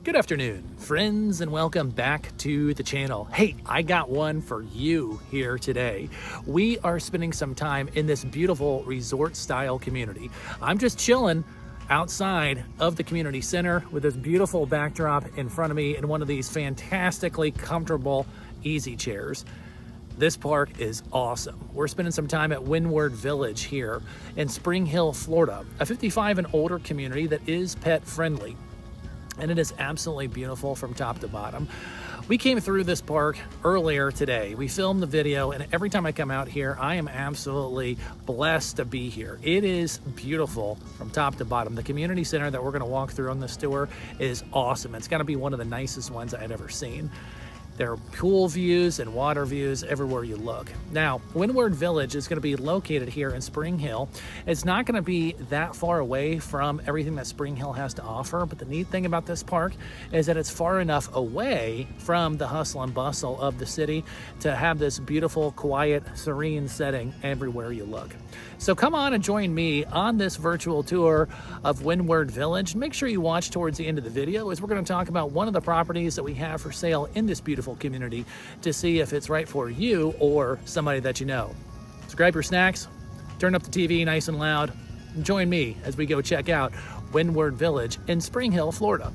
Good afternoon, friends, and welcome back to the channel. Hey, I got one for you here today. We are spending some time in this beautiful resort-style community. I'm just chilling outside of the community center with this beautiful backdrop in front of me in one of these fantastically comfortable easy chairs. This park is awesome. We're spending some time at Winward Village here in Spring Hill, Florida, a 55 and older community that is pet friendly. And it is absolutely beautiful from top to bottom. We came through this park earlier today. We filmed the video, and every time I come out here, I am absolutely blessed to be here. It is beautiful from top to bottom. The community center that we're going to walk through on this tour is awesome. It's got to be one of the nicest ones I had ever seen. There are pool views and water views everywhere you look. Now, Winward Village is going to be located here in Spring Hill. It's not going to be that far away from everything that Spring Hill has to offer, but the neat thing about this park is that it's far enough away from the hustle and bustle of the city to have this beautiful, quiet, serene setting everywhere you look. So come on and join me on this virtual tour of Winward Village. Make sure you watch towards the end of the video as we're going to talk about one of the properties that we have for sale in this beautiful community to see if it's right for you or somebody that you know. So grab your snacks, turn up the TV nice and loud, and join me as we go check out Winward Village in Spring Hill, Florida.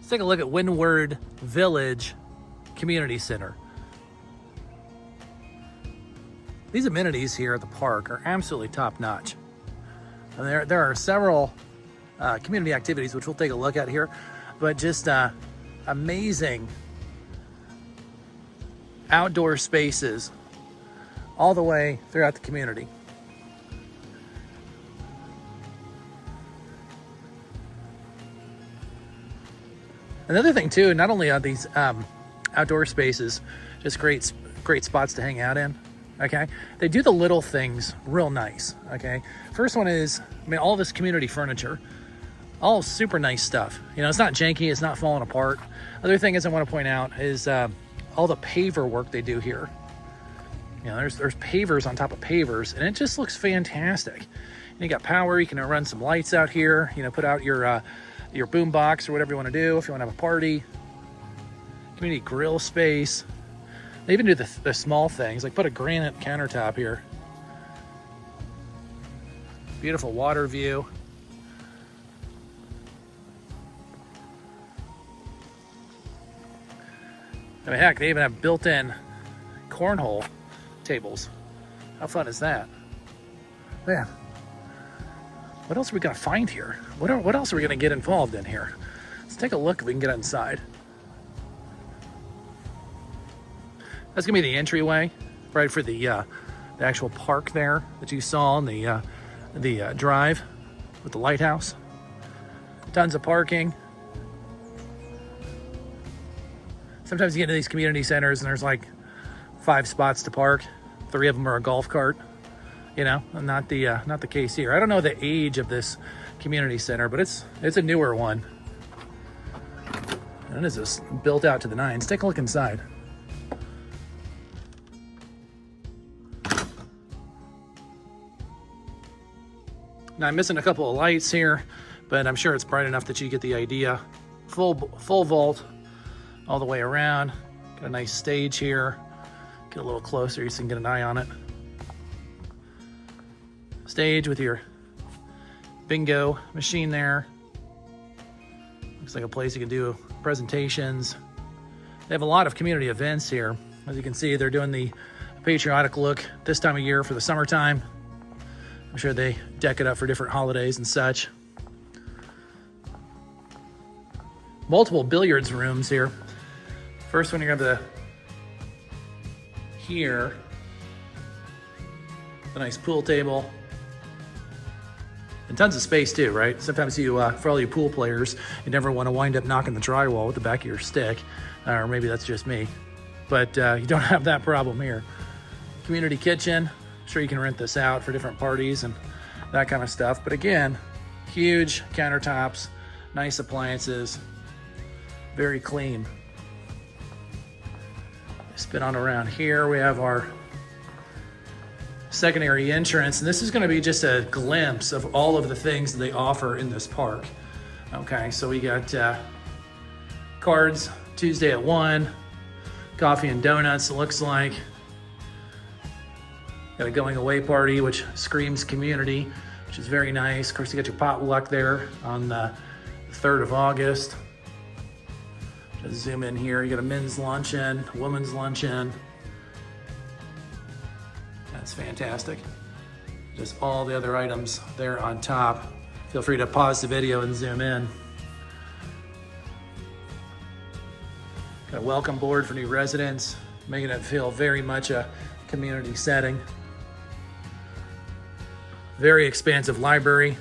Let's take a look at Winward Village Community Center. These amenities here at the park are absolutely top-notch. And there are several community activities which we'll take a look at here, but just amazing outdoor spaces all the way throughout the community. Another thing too, not only are these outdoor spaces just great spots to hang out in, okay, they do the little things real nice, okay. First one is, I mean, all this community furniture, all super nice stuff. You know, it's not janky, it's not falling apart. Other thing is I want to point out is all the paver work they do here. You know, there's pavers on top of pavers, and it just looks fantastic. And you got power, you can run some lights out here, you know, put out your boom box or whatever you want to do if you want to have a party. Community grill space. They even do the small things, like put a granite countertop here. Beautiful water view. I mean, heck, they even have built-in cornhole tables. How fun is that? Man, what else are we gonna find here? What else are we gonna get involved in here? Let's take a look if we can get inside. That's gonna be the entryway, right, for the actual park there that you saw on the drive with the lighthouse. Tons of parking. Sometimes you get into these community centers and there's like 5 spots to park. 3 of them are a golf cart. You know, not the case here. I don't know the age of this community center, but it's a newer one. And it is just built out to the nines. Take a look inside. Now I'm missing a couple of lights here, but I'm sure it's bright enough that you get the idea. Full vault all the way around. Got a nice stage here. Get a little closer so you can get an eye on it. Stage with your bingo machine there. Looks like a place you can do presentations. They have a lot of community events here. As you can see, they're doing the patriotic look this time of year for the summertime. I'm sure they deck it up for different holidays and such. Multiple billiards rooms here. First one, you're gonna have here, a nice pool table. And tons of space too, right? Sometimes you, for all you pool players, you never want to wind up knocking the drywall with the back of your stick, or maybe that's just me. But you don't have that problem here. Community kitchen, I'm sure you can rent this out for different parties and that kind of stuff. But again, huge countertops, nice appliances, very clean. Spin on around here, we have our secondary entrance, and this is going to be just a glimpse of all of the things that they offer in this park. Okay, so we got cards Tuesday at 1, coffee and donuts, it looks like. Got a going away party, which screams community, which is very nice. Of course, you got your potluck there on the 3rd of August. Just zoom in here, you got a men's luncheon, a women's luncheon. That's fantastic. Just all the other items there on top. Feel free to pause the video and zoom in. Got a welcome board for new residents, making it feel very much a community setting. Very expansive library,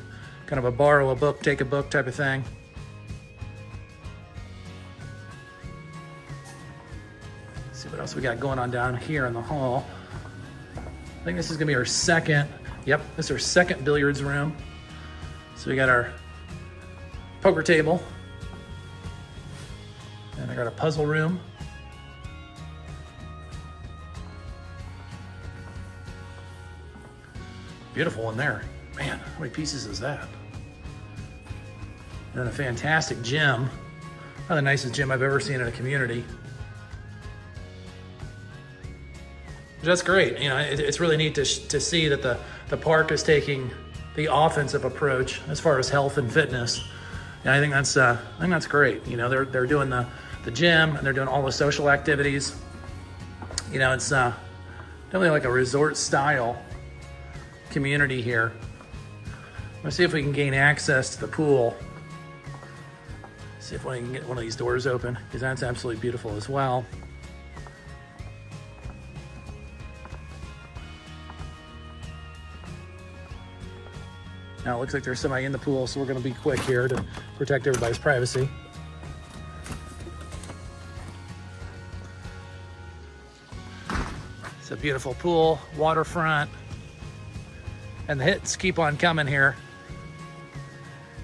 kind of a borrow a book, take a book type of thing. Let's see what else we got going on down here in the hall. I think this is gonna be our second, this is our second billiards room. So we got our poker table. And I got a puzzle room. Beautiful one there. Man, how many pieces is that? And then a fantastic gym. Probably the nicest gym I've ever seen in a community. That's great. You know, it's really neat to see that the park is taking the offensive approach as far as health and fitness. And I think that's great. You know, they're doing the gym and they're doing all the social activities. You know, it's definitely like a resort style community here. Let's see if we can gain access to the pool. See if we can get one of these doors open, because that's absolutely beautiful as well. Now it looks like there's somebody in the pool, so we're going to be quick here to protect everybody's privacy. It's a beautiful pool, waterfront, and the hits keep on coming here.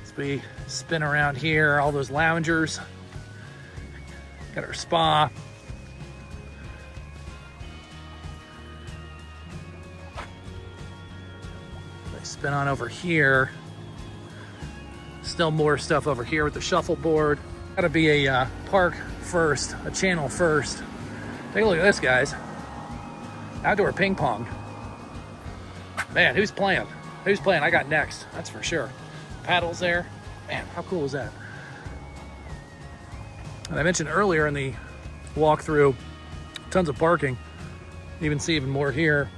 As we spin around here, all those loungers. Got our spa. Spin on over here. Still more stuff over here with the shuffleboard. Gotta be a park first, a channel first. Take a look at this, guys. Outdoor ping pong. Man, who's playing? Who's playing? I got next, that's for sure. Paddles there. Man, how cool is that? And I mentioned earlier in the walkthrough, tons of parking. You even see even more here.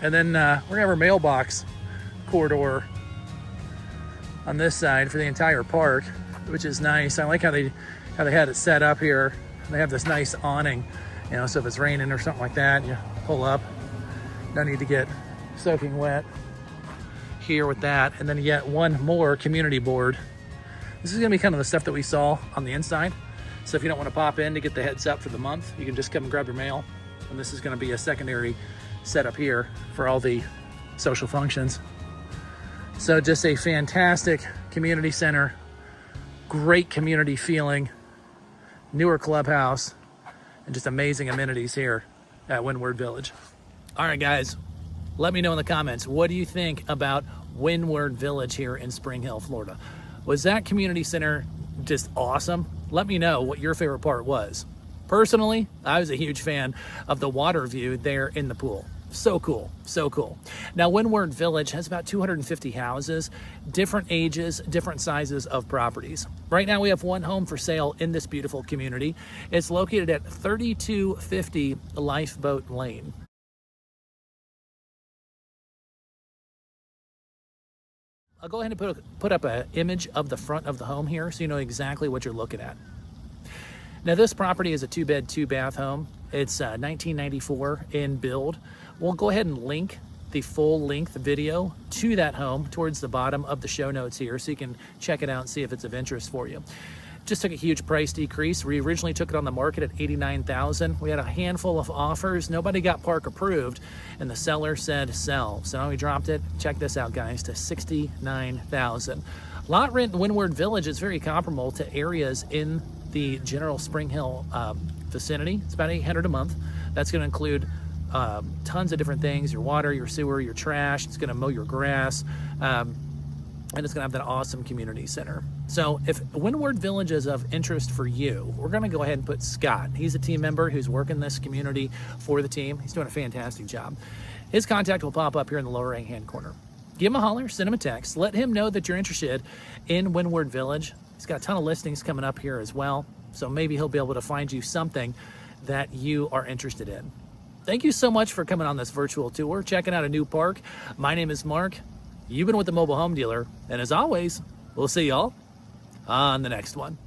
And then we're gonna have our mailbox corridor on this side for the entire park, which is nice. I like how they had it set up here. They have this nice awning, you know, so if it's raining or something like that, you pull up. Don't need to get soaking wet here with that. And then you get one more community board. This is gonna be kind of the stuff that we saw on the inside. So if you don't want to pop in to get the heads up for the month, you can just come and grab your mail. And this is gonna be a secondary setup here for all the social functions. So just a fantastic community center, great community feeling, newer clubhouse, and just amazing amenities here at Winward Village. All right, guys, let me know in the comments, what do you think about Winward Village here in Spring Hill, Florida? Was that community center just awesome? Let me know what your favorite part was. Personally, I was a huge fan of the water view there in the pool. So cool, so cool. Now, Winward Village has about 250 houses, different ages, different sizes of properties. Right now, we have one home for sale in this beautiful community. It's located at 3250 Lifeboat Lane. I'll go ahead and put up an image of the front of the home here so you know exactly what you're looking at. Now, this property is a 2-bed, 2-bath home. It's 1994 in build. We'll go ahead and link the full-length video to that home towards the bottom of the show notes here so you can check it out and see if it's of interest for you. Just took a huge price decrease. We originally took it on the market at $89,000. We had a handful of offers. Nobody got park approved, and the seller said sell. So now we dropped it. Check this out, guys, to $69,000. Lot rent in Winward Village is very comparable to areas in the general Spring Hill vicinity. It's about $800 a month. That's going to include tons of different things: your water, your sewer, your trash. It's going to mow your grass, and it's going to have that awesome community center. So if Winward Village is of interest for you, we're going to go ahead and put Scott. He's a team member who's working this community for the team. He's doing a fantastic job. His contact will pop up here in the lower right-hand corner. Give him a holler, send him a text, let him know that you're interested in Winward Village. He's got a ton of listings coming up here as well, so maybe he'll be able to find you something that you are interested in. Thank you so much for coming on this virtual tour, checking out a new park. My name is Mark. You've been with the Mobile Home Dealer, and as always, we'll see y'all on the next one.